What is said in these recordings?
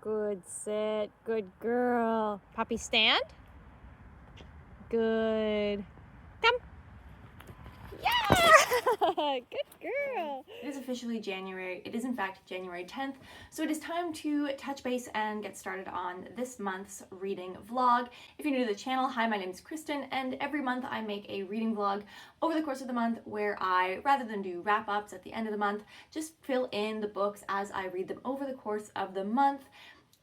Good sit. Good girl. Puppy stand. Good. Come. Yeah! Good girl. It is officially January. It is in fact January 10th. So it is time to touch base and get started on this month's reading vlog. If you're new to the channel, hi, my name is Kristen, and every month I make a reading vlog over the course of the month where I, rather than do wrap-ups at the end of the month, just fill in the books as I read them over the course of the month.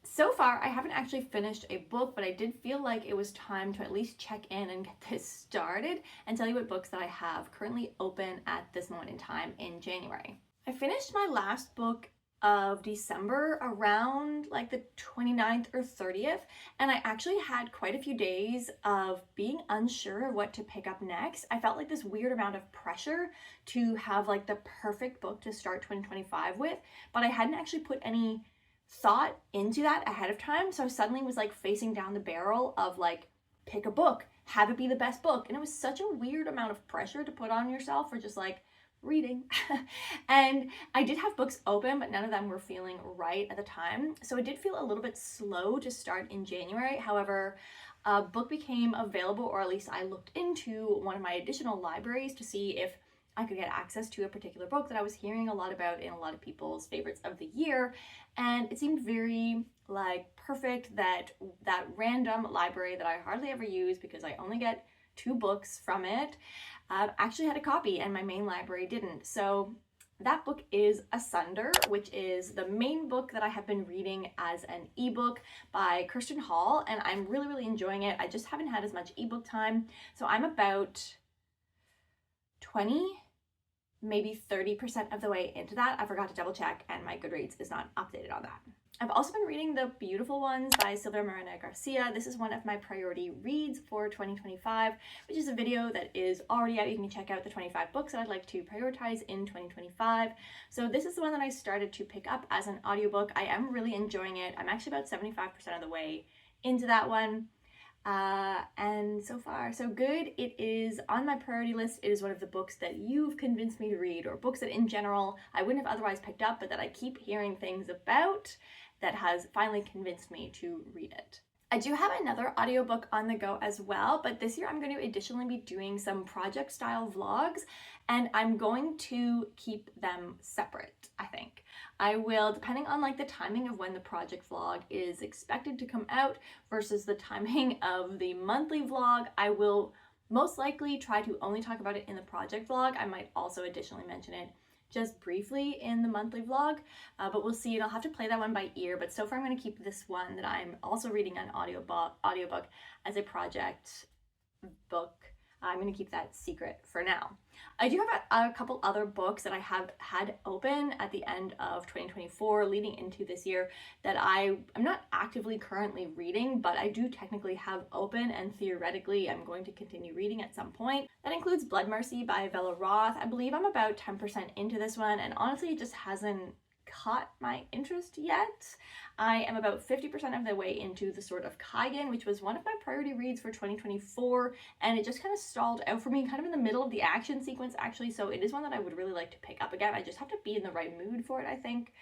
So far, I haven't actually finished a book, but I did feel like it was time to at least check in and get this started and tell you what books that I have currently open at this moment in time in January. I finished my last book of December around like the 29th or 30th, and I actually had quite a few days of being unsure of what to pick up next. I felt like this weird amount of pressure to have like the perfect book to start 2025 with, but I hadn't actually put any thought into that ahead of time. So I suddenly was like facing down the barrel of like, pick a book, have it be the best book. And it was such a weird amount of pressure to put on yourself for just like reading. And I did have books open, but none of them were feeling right at the time. So it did feel a little bit slow to start in January. However, a book became available, or at least I looked into one of my additional libraries to see if I could get access to a particular book that I was hearing a lot about in a lot of people's favorites of the year. And it seemed very like perfect that that random library that I hardly ever use because I only get 2 books from it actually had a copy and my main library didn't. So that book is Asunder, which is the main book that I have been reading as an ebook by Kirsten Hall, and I'm really enjoying it. I just haven't had as much ebook time. So I'm about 20, maybe 30% of the way into that. I forgot to double check, and my Goodreads is not updated on that. I've also been reading The Beautiful Ones by Silvia Moreno Garcia. This is one of my priority reads for 2025, which is a video that is already out. You can check out the 25 books that I'd like to prioritize in 2025. So this is the one that I started to pick up as an audiobook. I am really enjoying it. I'm actually about 75% of the way into that one. And so far so good. It is on my priority list. It is one of the books that you've convinced me to read, or books that in general I wouldn't have otherwise picked up, but that I keep hearing things about that has finally convinced me to read it. I do have another audiobook on the go as well, but this year I'm going to additionally be doing some project style vlogs, and I'm going to keep them separate, I think. I will, depending on like the timing of when the project vlog is expected to come out versus the timing of the monthly vlog, I will most likely try to only talk about it in the project vlog. I might also additionally mention it just briefly in the monthly vlog, but we'll see. And I'll have to play that one by ear, but so far I'm going to keep this one that I'm also reading on audiobook as a project book. I'm going to keep that secret for now. I do have a couple other books that I have had open at the end of 2024 leading into this year that I'm not actively currently reading, but I do technically have open, and theoretically I'm going to continue reading at some point. That includes Blood Mercy by Bella Roth. I believe I'm about 10% into this one, and honestly it just hasn't caught my interest yet. I am about 50% of the way into The Sword of Kaigen, which was one of my priority reads for 2024, and it just kind of stalled out for me kind of in the middle of the action sequence actually, so it is one that I would really like to pick up again. I just have to be in the right mood for it, I think.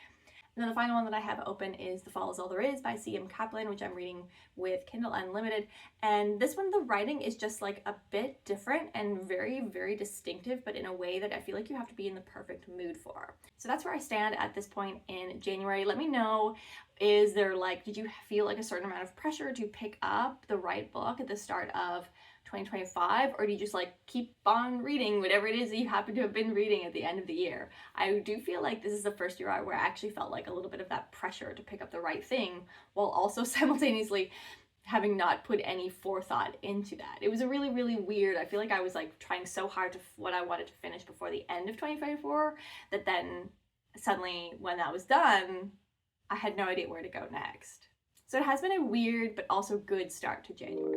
And then the final one that I have open is The Fall Is All There Is by C.M. Kaplan, which I'm reading with Kindle Unlimited. And this one, the writing is just like a bit different and very distinctive, but in a way that I feel like you have to be in the perfect mood for. So that's where I stand at this point in January. Let me know, is there like, did you feel like a certain amount of pressure to pick up the right book at the start of 2025, or do you just like keep on reading whatever it is that you happen to have been reading at the end of the year? I do feel like this is the first year where I actually felt like a little bit of that pressure to pick up the right thing while also simultaneously having not put any forethought into that. It was a really weird, I feel like I was like trying so hard to what I wanted to finish before the end of 2024 that then suddenly when that was done, I had no idea where to go next. So it has been a weird but also good start to January.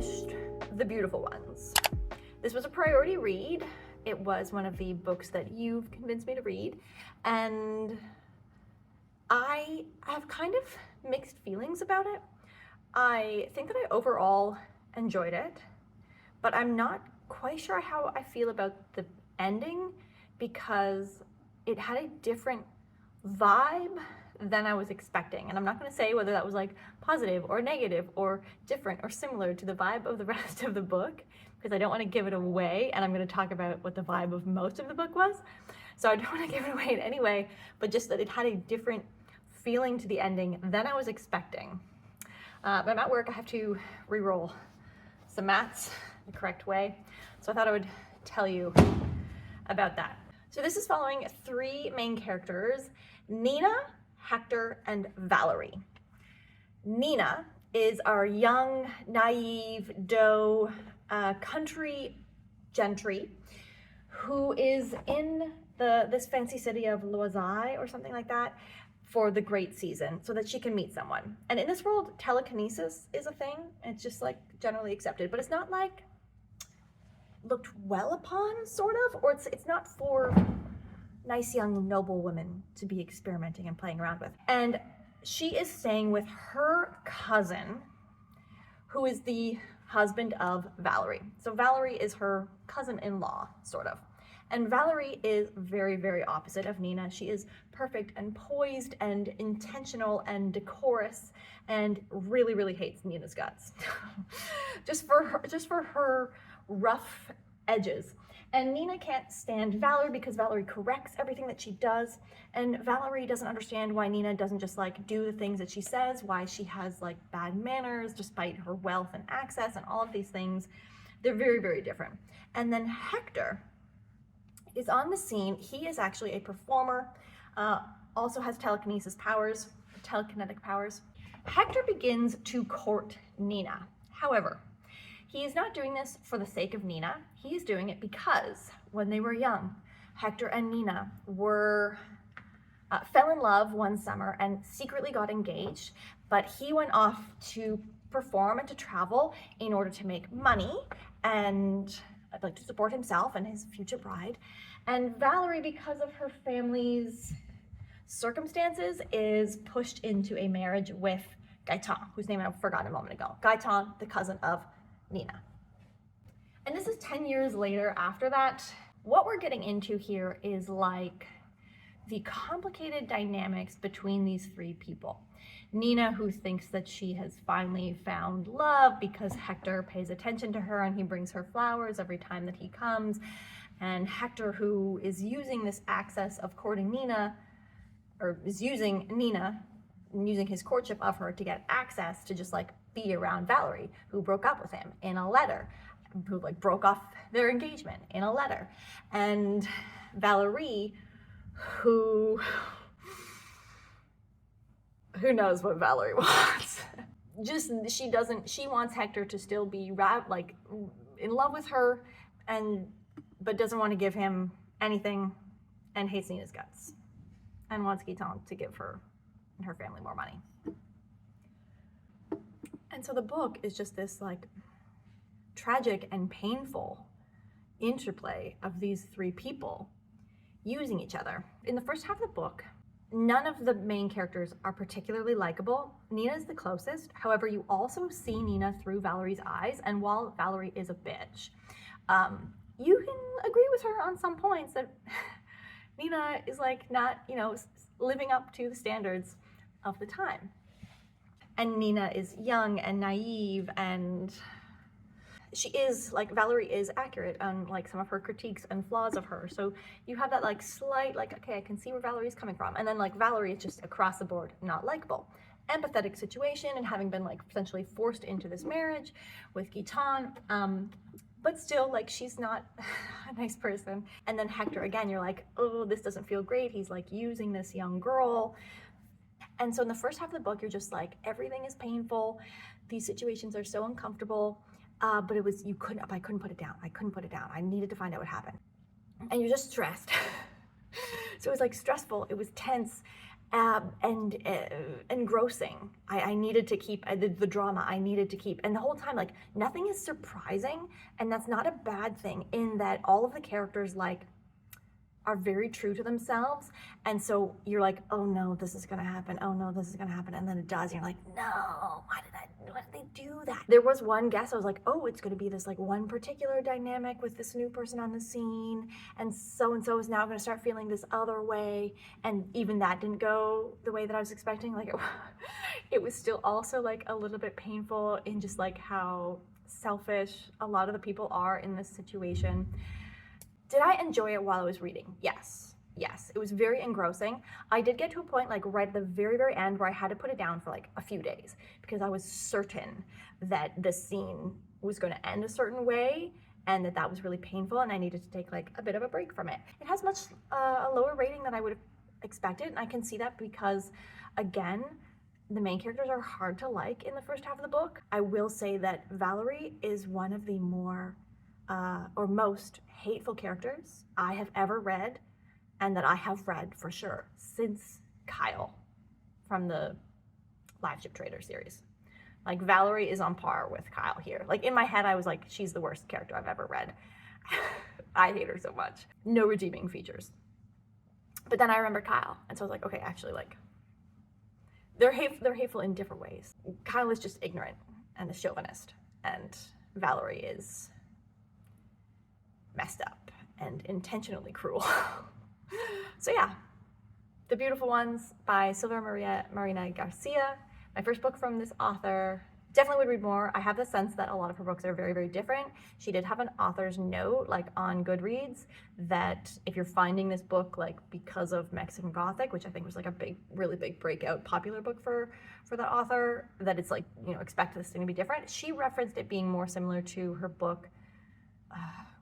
finished The Beautiful Ones. This was a priority read. It was one of the books that you've convinced me to read, and I have kind of mixed feelings about it. I think that I overall enjoyed it, but I'm not quite sure how I feel about the ending because it had a different vibe than I was expecting. And I'm not going to say whether that was like positive or negative or different or similar to the vibe of the rest of the book, because I don't want to give it away, and I'm going to talk about what the vibe of most of the book was. So I don't want to give it away in any way, but just that it had a different feeling to the ending than I was expecting. But I'm at work, I have to re-roll some maths the correct way. So I thought I would tell you about that. So this is following 3 main characters, Nina, Hector, and Valerie. Nina is our young, naive, doe, country gentry who is in this fancy city of Loisy or something like that for the great season so that she can meet someone. And in this world, telekinesis is a thing. It's just like generally accepted, but it's not like looked well upon, sort of, or it's not for nice young noble women to be experimenting and playing around with. And she is staying with her cousin, who is the husband of Valerie. So Valerie is her cousin-in-law, sort of. And Valerie is very, very opposite of Nina. She is perfect and poised and intentional and decorous and really, really hates Nina's guts. just for her rough edges. And Nina can't stand Valerie because Valerie corrects everything that she does. And Valerie doesn't understand why Nina doesn't just like do the things that she says, why she has like bad manners despite her wealth and access and all of these things. They're very, very different. And then Hector is on the scene. He is actually a performer, also has telekinetic powers. Hector begins to court Nina. However, he is not doing this for the sake of Nina. He is doing it because when they were young, Hector and Nina fell in love one summer and secretly got engaged, but he went off to perform and to travel in order to make money and like to support himself and his future bride. And Valerie, because of her family's circumstances, is pushed into a marriage with Gaetan, whose name I forgot a moment ago. Gaetan, the cousin of Nina. And this is 10 years later after that. What we're getting into here is like the complicated dynamics between these 3 people. Nina, who thinks that she has finally found love because Hector pays attention to her and he brings her flowers every time that he comes. And Hector, who is using this access of courting Nina, or is using Nina, and using his courtship of her to get access to just like be around Valerie, who broke up with him in a letter, who like broke off their engagement in a letter. And Valerie, who knows what Valerie wants. She wants Hector to still be like in love with her, but doesn't want to give him anything, and hates Nina's guts, and wants Gaetan to give her and her family more money. And so the book is just this like tragic and painful interplay of these 3 people using each other. In the first half of the book, none of the main characters are particularly likable. Nina is the closest. However, you also see Nina through Valerie's eyes, and while Valerie is a bitch, you can agree with her on some points that Nina is like not, living up to the standards of the time. And Nina is young and naive, and she is, like, Valerie is accurate on, like, some of her critiques and flaws of her. So you have that, like, slight, like, okay, I can see where Valerie's coming from. And then, like, Valerie is just across the board not likable. Empathetic situation, and having been, like, essentially forced into this marriage with Gaetan, but still, like, she's not a nice person. And then Hector, again, you're like, oh, this doesn't feel great. He's, like, using this young girl. And so in the first half of the book, you're just like, everything is painful. These situations are so uncomfortable. But it was, I couldn't put it down. I needed to find out what happened. And you're just stressed. So it was like stressful, it was tense, and engrossing. I needed to keep the drama. I needed to keep, and the whole time, like, nothing is surprising, and that's not a bad thing. In that all of the characters like are very true to themselves, and so you're like, oh no, this is gonna happen. Oh no, this is gonna happen, and then it does. And you're like, no, why did they do that? There was one guess I was like, oh, it's gonna be this like one particular dynamic with this new person on the scene, and so is now gonna start feeling this other way, and even that didn't go the way that I was expecting. Like it was still also like a little bit painful in just like how selfish a lot of the people are in this situation. Did I enjoy it while I was reading? Yes. Yes, it was very engrossing. I did get to a point like right at the very, very end where I had to put it down for like a few days because I was certain that the scene was going to end a certain way and that was really painful and I needed to take like a bit of a break from it. It has much a lower rating than I would have expected, and I can see that because, again, the main characters are hard to like in the first half of the book. I will say that Valerie is one of the more or most hateful characters I have ever read, and that I have read for sure since Kyle from the Live Ship Trader series. Like, Valerie is on par with Kyle here. Like, in my head, I was like, she's the worst character I've ever read. I hate her so much. No redeeming features. But then I remembered Kyle, and so I was like, okay, actually, like, they're hateful in different ways. Kyle is just ignorant and a chauvinist, and Valerie is messed up and intentionally cruel. So yeah, The Beautiful Ones by Silvia Marina Garcia. My first book from this author. Definitely would read more. I have the sense that a lot of her books are very, very different. She did have an author's note, like on Goodreads, that if you're finding this book like because of Mexican Gothic, which I think was like a big, really big breakout popular book for the author, that it's like, you know, expect this thing to be different. She referenced it being more similar to her book,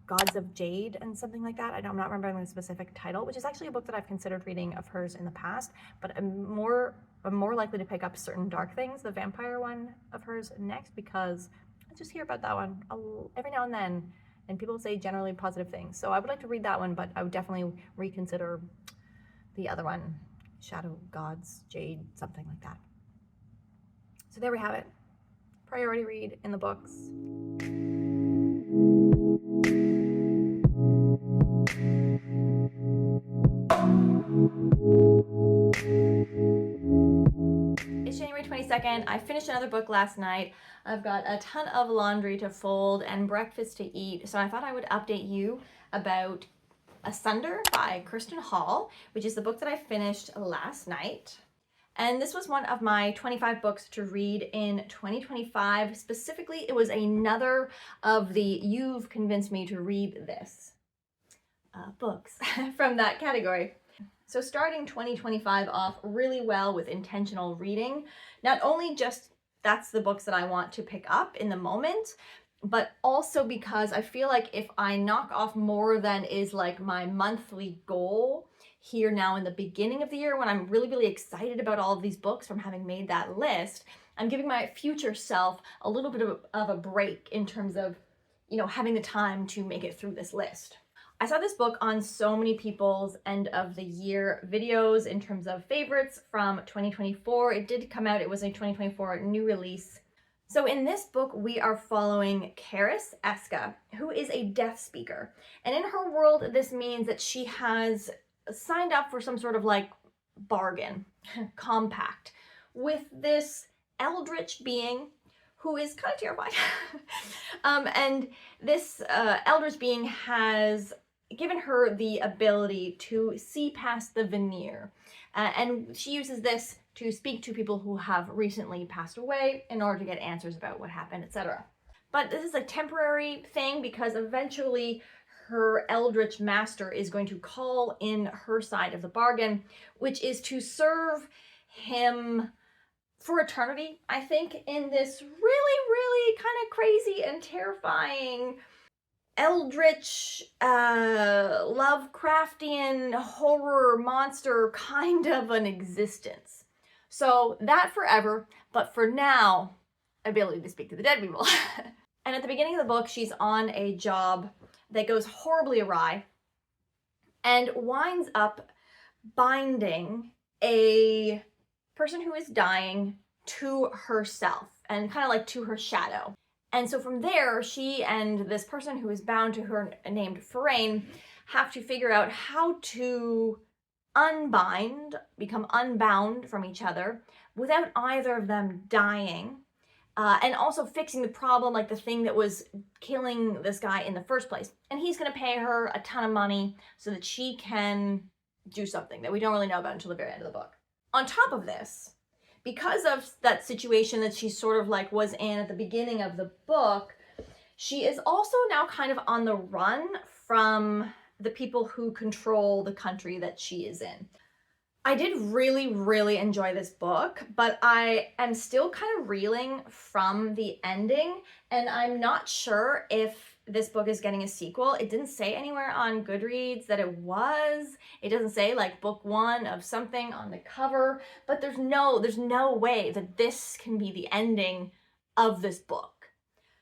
Gods of Jade and something like that. I'm not remembering the specific title, which is actually a book that I've considered reading of hers in the past, but I'm more likely to pick up Certain Dark Things, the vampire one of hers, next, because I just hear about that one every now and then, and people say generally positive things. So I would like to read that one, but I would definitely reconsider the other one, Shadow Gods, Jade, something like that. So there we have it. Priority read in the books. It's January 22nd. I finished another book last night. I've got a ton of laundry to fold and breakfast to eat, so I thought I would update you about Asunder by Kirsten Hall, which is the book that I finished last night. And this was one of my 25 books to read in 2025. Specifically, it was another of the "you've convinced me to read this" books from that category. So starting 2025 off really well with intentional reading. Not only just that's the books that I want to pick up in the moment, but also because I feel like if I knock off more than is like my monthly goal here now in the beginning of the year, when I'm really, really excited about all of these books from having made that list, I'm giving my future self a little bit of a break in terms of, you know, having the time to make it through this list. I saw this book on so many people's end of the year videos in terms of favorites from 2024. It did come out, it was a 2024 new release. So in this book, we are following Karis Eska, who is a death speaker. And in her world, this means that she has signed up for some sort of like bargain, compact, with this Eldritch being who is kind of terrified. And this Eldritch being has given her the ability to see past the veneer. And she uses this to speak to people who have recently passed away in order to get answers about what happened, etc. But this is a temporary thing because eventually her Eldritch master is going to call in her side of the bargain, which is to serve him for eternity, I think, in this really, really kind of crazy and terrifying Eldritch, Lovecraftian horror monster kind of an existence. So that forever, but for now, ability to speak to the dead people. And at the beginning of the book, she's on a job that goes horribly awry and winds up binding a person who is dying to herself and kind of like to her shadow. And so from there, she and this person who is bound to her named Farain have to figure out how to become unbound from each other without either of them dying. And also fixing the problem, like the thing that was killing this guy in the first place. And he's going to pay her a ton of money so that she can do something that we don't really know about until the very end of the book. On top of this, because of that situation that she sort of like was in at the beginning of the book, she is also now kind of on the run from the people who control the country that she is in. I did really, really enjoy this book, but I am still kind of reeling from the ending, and I'm not sure if this book is getting a sequel. It didn't say anywhere on Goodreads that it was. It doesn't say like book 1 of something on the cover, but there's no way that this can be the ending of this book.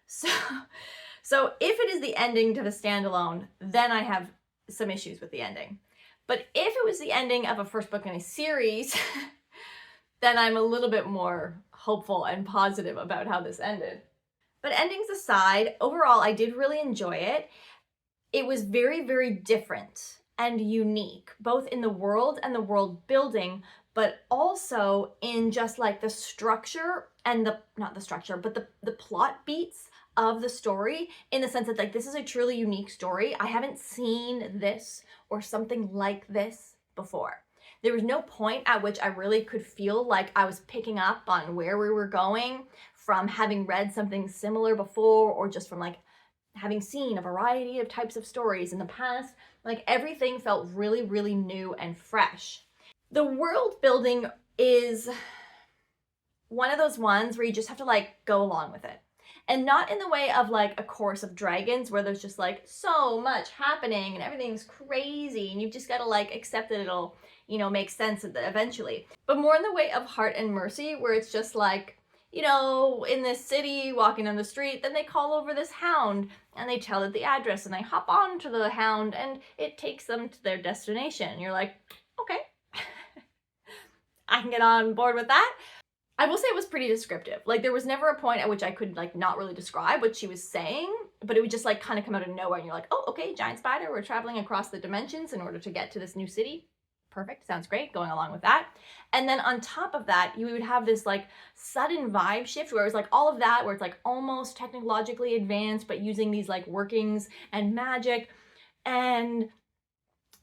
So if it is the ending to the standalone, then I have some issues with the ending. But if it was the ending of a first book in a series, then I'm a little bit more hopeful and positive about how this ended. But endings aside, overall, I did really enjoy it. It was very, very different and unique, both in the world and the world building, but also in just like the structure and the plot beats of the story, in the sense that like this is a truly unique story. I haven't seen this or something like this before. There was no point at which I really could feel like I was picking up on where we were going from having read something similar before, or just from like having seen a variety of types of stories in the past. Like everything felt really, really new and fresh. The world building is one of those ones where you just have to like go along with it. And not in the way of like A Chorus of Dragons, where there's just like so much happening and everything's crazy and you've just got to like accept that it'll, make sense eventually. But more in the way of Heart and Mercy, where it's just like, in this city, walking down the street, then they call over this hound and they tell it the address and they hop onto the hound and it takes them to their destination. And you're like, okay, I can get on board with that. I will say it was pretty descriptive. Like there was never a point at which I could like not really describe what she was saying, but it would just like kind of come out of nowhere and you're like, oh, okay, giant spider, we're traveling across the dimensions in order to get to this new city. Perfect, sounds great, going along with that. And then on top of that, you would have this like sudden vibe shift where it was like all of that, where it's like almost technologically advanced, but using these like workings and magic. And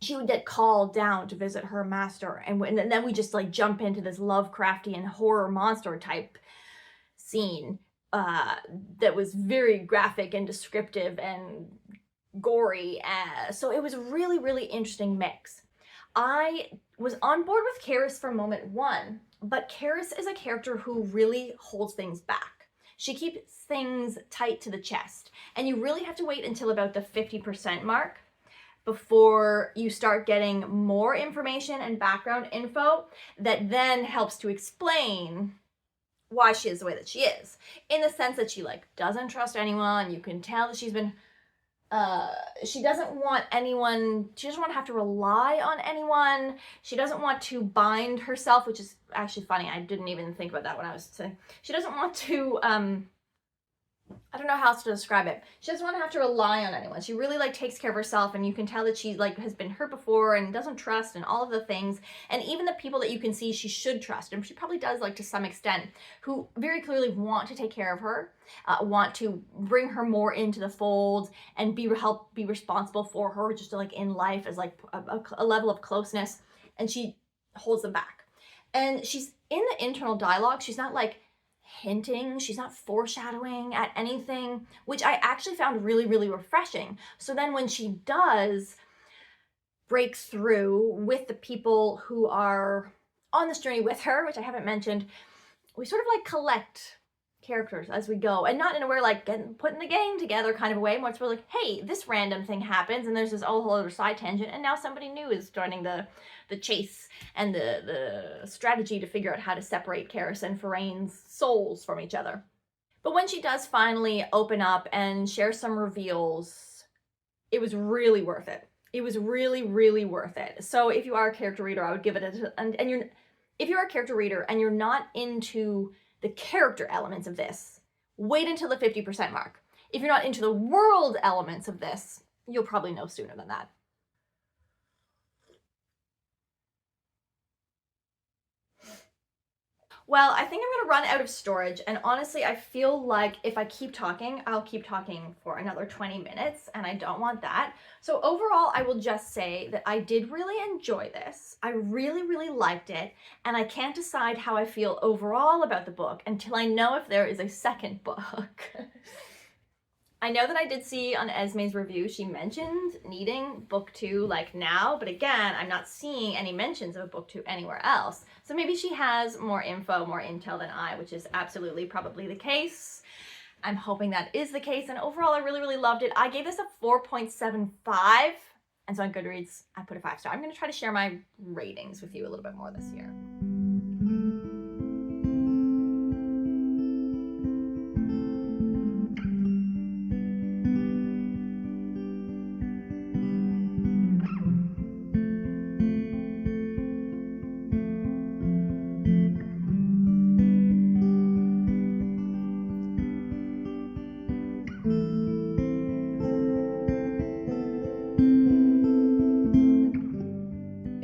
she would get called down to visit her master, and then we just like jump into this Lovecraftian horror monster type scene that was very graphic and descriptive and gory. So it was a really, really interesting mix. I was on board with Karis from moment 1, but Karis is a character who really holds things back. She keeps things tight to the chest, and you really have to wait until about the 50% mark before you start getting more information and background info that then helps to explain why she is the way that she is. In the sense that she like doesn't trust anyone. You can tell that she's been, she doesn't want to have to rely on anyone. She doesn't want to bind herself, which is actually funny. I didn't even think about that when I was saying. She doesn't want to, I don't know how else to describe it. She doesn't want to have to rely on anyone. She really like takes care of herself, and you can tell that she like has been hurt before and doesn't trust and all of the things. And even the people that you can see she should trust, and she probably does like to some extent, who very clearly want to take care of her, want to bring her more into the fold and be responsible for her just like in life as like a level of closeness, and she holds them back. And she's in the internal dialogue, she's not like hinting, she's not foreshadowing at anything, which I actually found really, really refreshing. So then when she does break through with the people who are on this journey with her, which I haven't mentioned, we sort of like collect characters as we go, and not in a way like putting the gang together kind of a way, more it's like, hey, this random thing happens and there's this whole other side tangent, and now somebody new is joining the chase and the strategy to figure out how to separate Karis and Farain's souls from each other. But when she does finally open up and share some reveals, it was really worth it. It was really, really worth it. So if you are a character reader, I would give it and you're If you're a character reader and you're not into the character elements of this, wait until the 50% mark. If you're not into the world elements of this, you'll probably know sooner than that. Well, I think I'm gonna run out of storage, and honestly, I feel like if I keep talking, I'll keep talking for another 20 minutes, and I don't want that. So overall, I will just say that I did really enjoy this. I really, really liked it, and I can't decide how I feel overall about the book until I know if there is a second book. I know that I did see on Esme's review, she mentioned needing book 2 like now, but again, I'm not seeing any mentions of a book 2 anywhere else. So maybe she has more info, more intel than I, which is absolutely probably the case. I'm hoping that is the case, and overall I really, really loved it. I gave this a 4.75, and so on Goodreads, I put a 5-star. I'm gonna try to share my ratings with you a little bit more this year.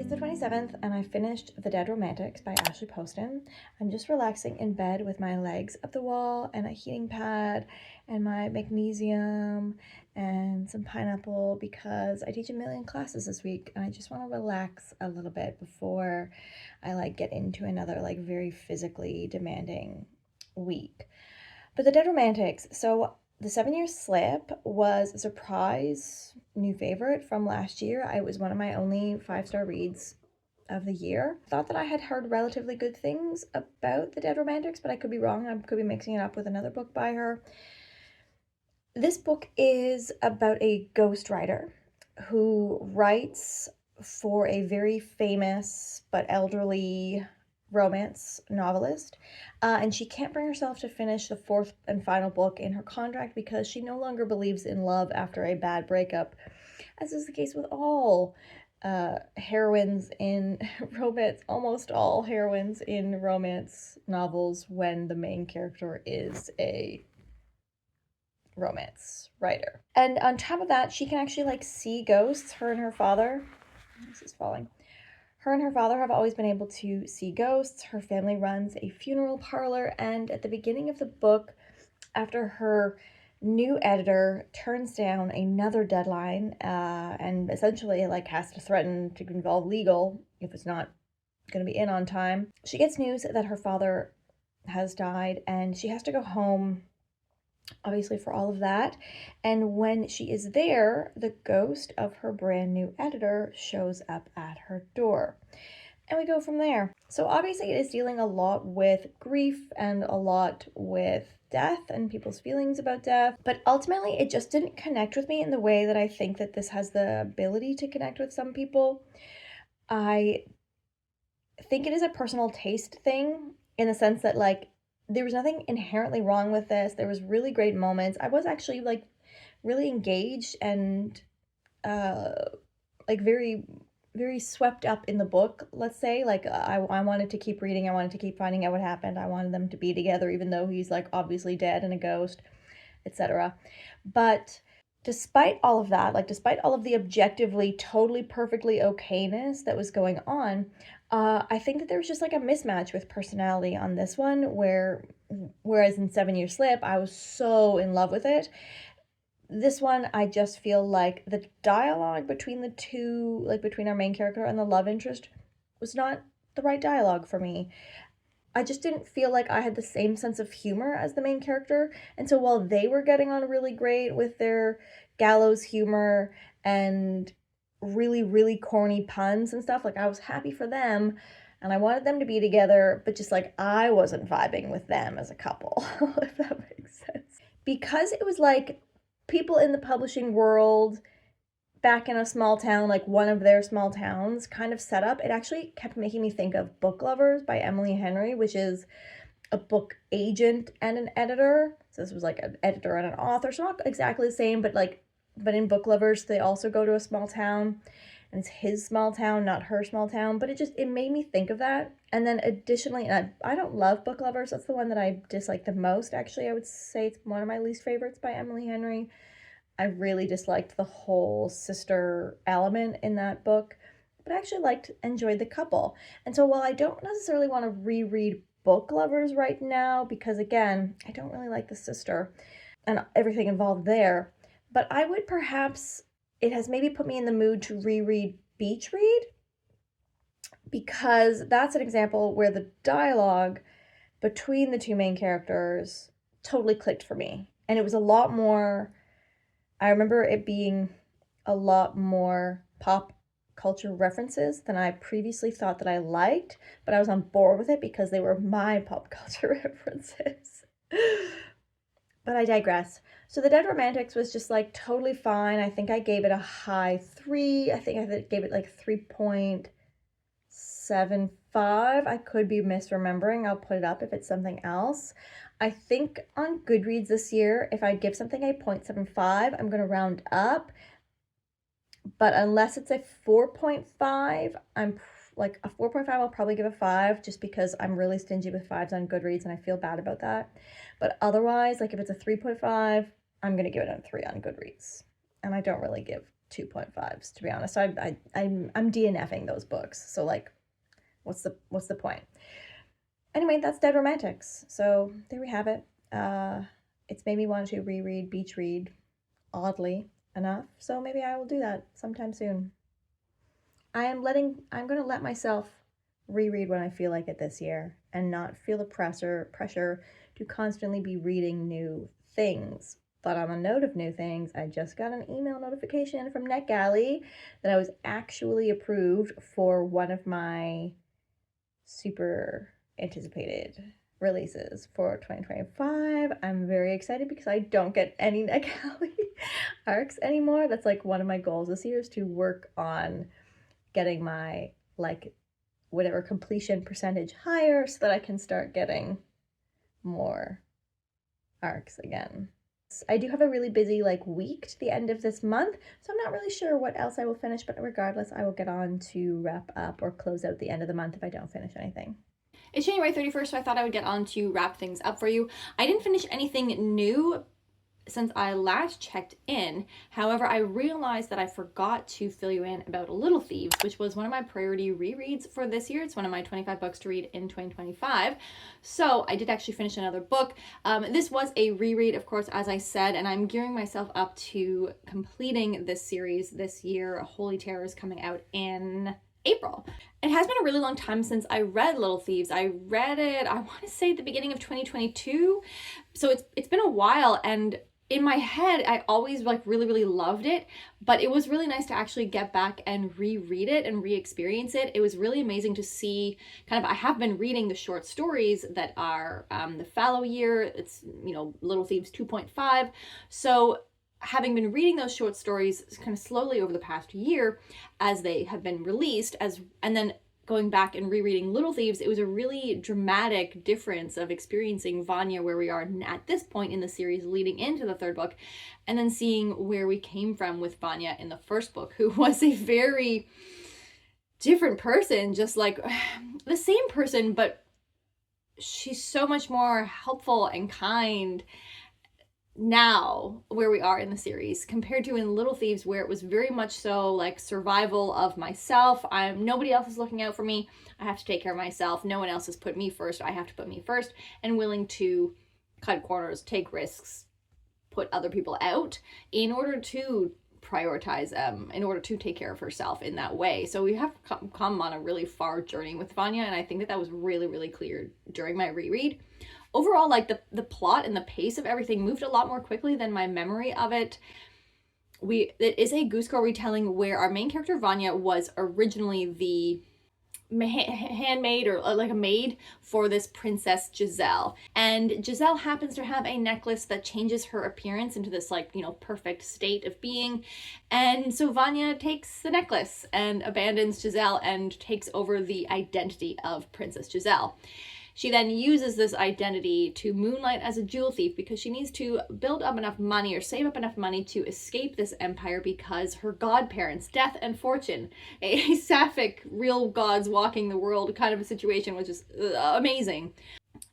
It's the 27th and I finished The Dead Romantics by Ashley Poston. I'm just relaxing in bed with my legs up the wall and a heating pad and my magnesium and some pineapple because I teach a million classes this week and I just want to relax a little bit before I get into another very physically demanding week. But The Dead Romantics, so The 7 Year Slip was a surprise new favorite from last year. It was one of my only 5-star reads of the year. Thought that I had heard relatively good things about The Dead Romantics, but I could be wrong. I could be mixing it up with another book by her. This book is about a ghostwriter who writes for a very famous but elderly romance novelist, and she can't bring herself to finish the 4th and final book in her contract because she no longer believes in love after a bad breakup, as is the case with all heroines in romance, almost all heroines in romance novels when the main character is a romance writer. And on top of that, she can actually see ghosts. Her and her father, this is falling. Her and her father have always been able to see ghosts. Her family runs a funeral parlor, and at the beginning of the book, after her new editor turns down another deadline and essentially has to threaten to involve legal if it's not going to be in on time, she gets news that her father has died and she has to go home, obviously, for all of that. And when she is there, the ghost of her brand new editor shows up at her door. And we go from there. So obviously it is dealing a lot with grief and a lot with death and people's feelings about death. But ultimately it just didn't connect with me in the way that I think that this has the ability to connect with some people. I think it is a personal taste thing in the sense that there was nothing inherently wrong with this. There was really great moments. I was actually really engaged and very, very swept up in the book, let's say. I wanted to keep reading. I wanted to keep finding out what happened. I wanted them to be together, even though he's obviously dead and a ghost, etc. But despite all of that, despite all of the objectively totally perfectly okayness that was going on, I think that there was just a mismatch with personality on this one, whereas in 7 Year Slip, I was so in love with it. This one, I just feel like the dialogue between the two, between our main character and the love interest, was not the right dialogue for me. I just didn't feel like I had the same sense of humor as the main character. And so while they were getting on really great with their gallows humor and really, really corny puns and stuff, I was happy for them and I wanted them to be together, but just I wasn't vibing with them as a couple, if that makes sense. Because it was people in the publishing world back in a small town, one of their small towns kind of set up, it actually kept making me think of Book Lovers by Emily Henry, which is a book agent and an editor. So this was an editor and an author, so not exactly the same, but in Book Lovers, they also go to a small town. and it's his small town, not her small town, but it made me think of that. And then additionally, and I don't love Book Lovers. That's the one that I dislike the most. Actually, I would say it's one of my least favorites by Emily Henry. I really disliked the whole sister element in that book, but I actually enjoyed the couple. And so while I don't necessarily want to reread Book Lovers right now, because again, I don't really like the sister and everything involved there, but I would perhaps, it has maybe put me in the mood to reread Beach Read, because that's an example where the dialogue between the two main characters totally clicked for me. And it was a lot more, I remember it being a lot more pop culture references than I previously thought that I liked, but I was on board with it because they were my pop culture references. But I digress. So The Dead Romantics was just like totally fine. I think I gave it a high 3. I think I gave it like 3.75. I could be misremembering. I'll put it up if it's something else. I think on Goodreads this year, if I give something a 0.75, I'm going to round up. But unless it's a 4.5, I'm like a 4.5, I'll probably give a 5 just because I'm really stingy with 5s on Goodreads and I feel bad about that. But otherwise, like if it's a 3.5, I'm going to give it a 3 on Goodreads. And I don't really give 2.5s, to be honest. So I'm DNFing those books. So like, what's the point? Anyway, that's Dead Romantics. So there we have it. It's made me want to reread Beach Read, oddly enough. So maybe I will do that sometime soon. I'm going to let myself reread when I feel like it this year and not feel the pressure to constantly be reading new things. But on a note of new things, I just got an email notification from NetGalley that I was actually approved for one of my super anticipated releases for 2025. I'm very excited because I don't get any NetGalley arcs anymore. That's like one of my goals this year, is to work on getting my like whatever completion percentage higher so that I can start getting more arcs again. I do have a really busy like week to the end of this month, so I'm not really sure what else I will finish, but regardless, I will get on to wrap up or close out the end of the month if I don't finish anything. It's January 31st, so I thought I would get on to wrap things up for you. I didn't finish anything new since I last checked in. However, I realized that I forgot to fill you in about Little Thieves, which was one of my priority rereads for this year. It's one of my 25 books to read in 2025. So I did actually finish another book. This was a reread, of course, as I said, and I'm gearing myself up to completing this series this year. Holy Terror is coming out in April. It has been a really long time since I read Little Thieves. I read it, I want to say at the beginning of 2022. So it's been a while, and in my head, I always like really loved it, but it was really nice to actually get back and reread it and re-experience it. It was really amazing to see I have been reading the short stories that are the fallow year. It's, Little Thieves 2.5. So having been reading those short stories kind of slowly over the past year as they have been released, and then going back and rereading Little Thieves, it was a really dramatic difference of experiencing Vanya where we are at this point in the series leading into the third book, and then seeing where we came from with Vanya in the first book, who was a very different person, just like the same person, but she's so much more helpful and kind now where we are in the series compared to in Little Thieves, where it was very much so like survival of myself. Nobody else is looking out for me. I have to take care of myself. No one else has put me first. I have to put me first, and willing to cut corners, take risks, put other people out in order to prioritize in order to take care of herself in that way. So we have come on a really far journey with Vanya, and I think that was really clear during my reread. Overall, like the plot and the pace of everything moved a lot more quickly than my memory of it. It is a Goose Girl retelling where our main character Vanya was originally the handmaid or like a maid for this princess Giselle, and Giselle happens to have a necklace that changes her appearance into this perfect state of being, and so Vanya takes the necklace and abandons Giselle and takes over the identity of Princess Giselle. She then uses this identity to moonlight as a jewel thief because she needs to build up enough money or save up enough money to escape this empire because her godparents, Death and Fortune, a sapphic, real gods walking the world kind of a situation, which is amazing.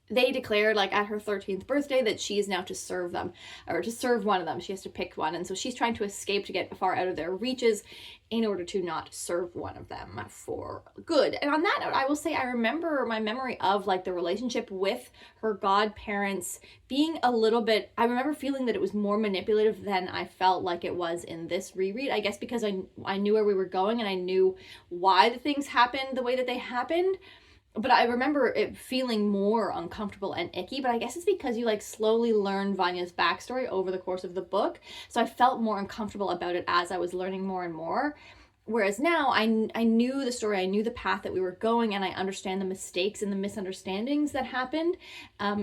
They declared, like, at her 13th birthday that she is now to serve them, or to serve one of them. She has to pick one. And so she's trying to escape to get far out of their reaches in order to not serve one of them for good. And on that note, I will say I remember my memory of, like, the relationship with her godparents being a little bit, I remember feeling that it was more manipulative than I felt like it was in this reread. I guess because I knew where we were going and I knew why the things happened the way that they happened. But I remember it feeling more uncomfortable and icky, but I guess it's because you, like, slowly learn Vanya's backstory over the course of the book. So I felt more uncomfortable about it as I was learning more and more. Whereas now I knew the story, I knew the path that we were going, and I understand the mistakes and the misunderstandings that happened.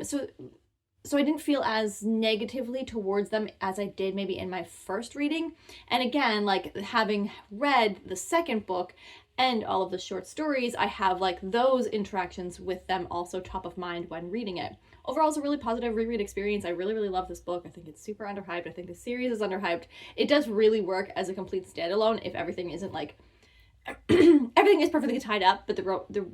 So I didn't feel as negatively towards them as I did maybe in my first reading. And again, like, having read the second book and all of the short stories, I have, like, those interactions with them also top of mind when reading it. Overall, it's a really positive reread experience. I really, really love this book. I think it's super underhyped. I think the series is underhyped. It does really work as a complete standalone if everything isn't, like, everything is perfectly tied up, but the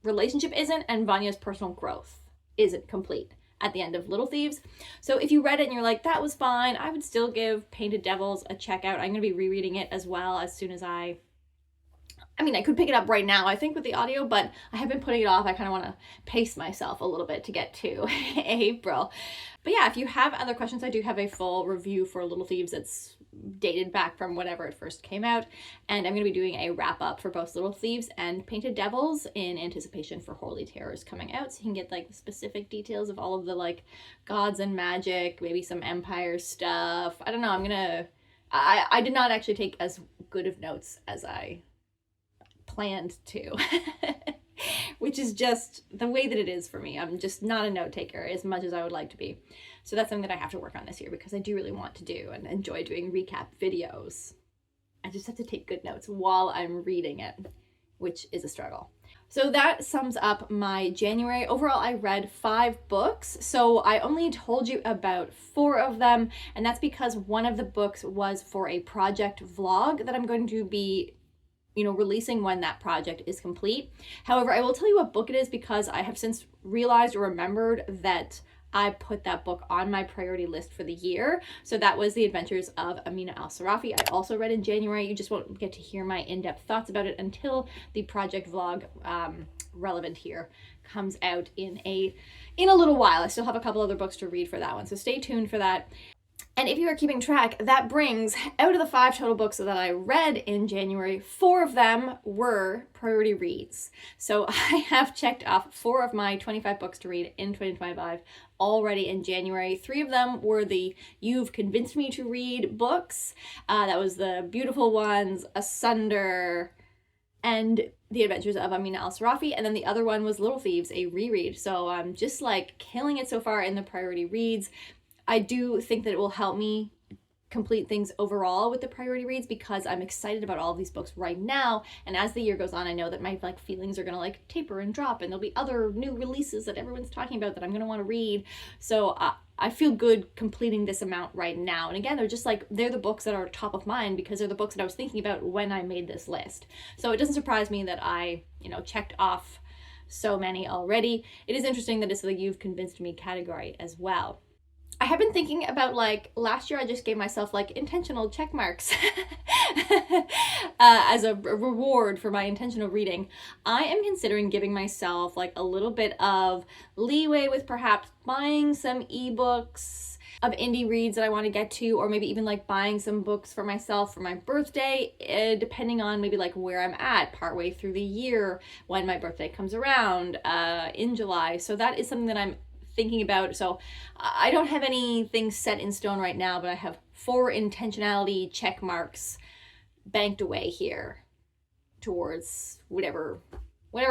relationship isn't, and Vanya's personal growth isn't complete at the end of Little Thieves. So if you read it and you're like, that was fine, I would still give Painted Devils a check out. I'm going to be rereading it as well as soon as I could pick it up right now, I think, with the audio, but I have been putting it off. I kind of want to pace myself a little bit to get to April. But yeah, if you have other questions, I do have a full review for Little Thieves that's dated back from whenever it first came out. And I'm going to be doing a wrap up for both Little Thieves and Painted Devils in anticipation for Holy Terrors coming out. So you can get, like, the specific details of all of the, like, gods and magic, maybe some empire stuff. I don't know. I did not actually take as good of notes as I planned to, which is just the way that it is for me. I'm just not a note taker as much as I would like to be. So that's something that I have to work on this year because I do really want to do and enjoy doing recap videos. I just have to take good notes while I'm reading it, which is a struggle. So that sums up my January. Overall, I read 5 books, so I only told you about 4 of them, and that's because one of the books was for a project vlog that I'm going to be releasing when that project is complete. However, I will tell you what book it is because I have since realized or remembered that I put that book on my priority list for the year. So that was The Adventures of Amina Sirafi. I also read in January. You just won't get to hear my in-depth thoughts about it until the project vlog relevant here comes out in a little while. I still have a couple other books to read for that one, so stay tuned for that. And if you are keeping track, that brings, out of the 5 total books that I read in January, 4 of them were priority reads. So I have checked off 4 of my 25 books to read in 2025 already in January. 3 of them were the You've Convinced Me to Read books. That was The Beautiful Ones, Asunder, and The Adventures of Amina Sirafi, and then the other one was Little Thieves, a reread. So I'm just, like, killing it so far in the priority reads. I do think that it will help me complete things overall with the priority reads because I'm excited about all of these books right now, and as the year goes on, I know that my, like, feelings are gonna, like, taper and drop, and there'll be other new releases that everyone's talking about that I'm gonna want to read. So I feel good completing this amount right now. And again, they're the books that are top of mind because they're the books that I was thinking about when I made this list. So it doesn't surprise me that I, checked off so many already. It is interesting that it's the You've Convinced Me category as well. I have been thinking about, like, last year I just gave myself, like, intentional check marks as a reward for my intentional reading. I am considering giving myself, like, a little bit of leeway with perhaps buying some ebooks of indie reads that I want to get to, or maybe even, like, buying some books for myself for my birthday, depending on maybe, like, where I'm at partway through the year when my birthday comes around in July. So that is something that I'm thinking about. So I don't have anything set in stone right now, but I have 4 intentionality check marks banked away here towards whatever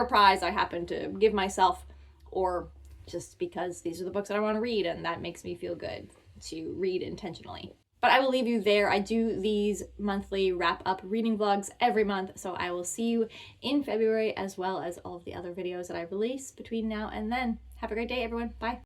prize I happen to give myself, or just because these are the books that I want to read and that makes me feel good to read intentionally. But I will leave you there. I do these monthly wrap-up reading vlogs every month, so I will see you in February, as well as all of the other videos that I release between now and then. Have a great day, everyone. Bye.